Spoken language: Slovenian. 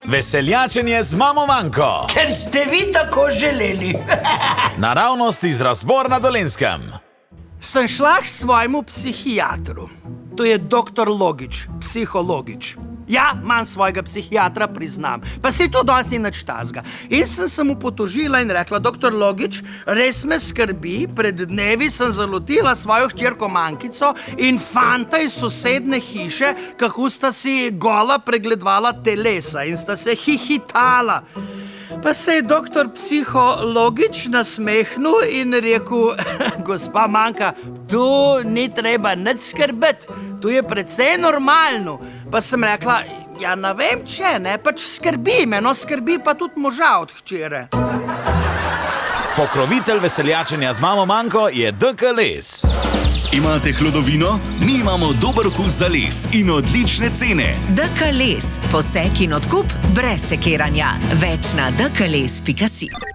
Veseljačenje z mamo Manko. Ker ste vi tako želeli. Naravnost iz Razbor na Dolenjskem. Sem šla k svojemu psihiatru. To je doktor Logič, psihologič. Ja, imam svojega psihiatra, priznam. Pa se to dosti nič tazga. In sem se mu potožila in rekla, doktor Logič, res me skrbi, pred dnevi sem zalotila svojo hčerko Mankico in fanta iz sosedne hiše, kako sta si gola pregledvala telesa in sta se hihitala. Pa se je doktor psihologič nasmehnil in rekel, gospa Manka, tu ni treba nič skrbeti, tu je precej normalno. Pa sem rekla, ja ne vem če, ne, pač skrbi me, no skrbi pa tudi moža od hčere. Pokrovitelj veseljačenja z mamo Manko je DK Les. Imate hlodovino? Mi imamo dober okus za les in odlične cene. DK Les, posek in odkup brez sekiranja. Več na dkles.si.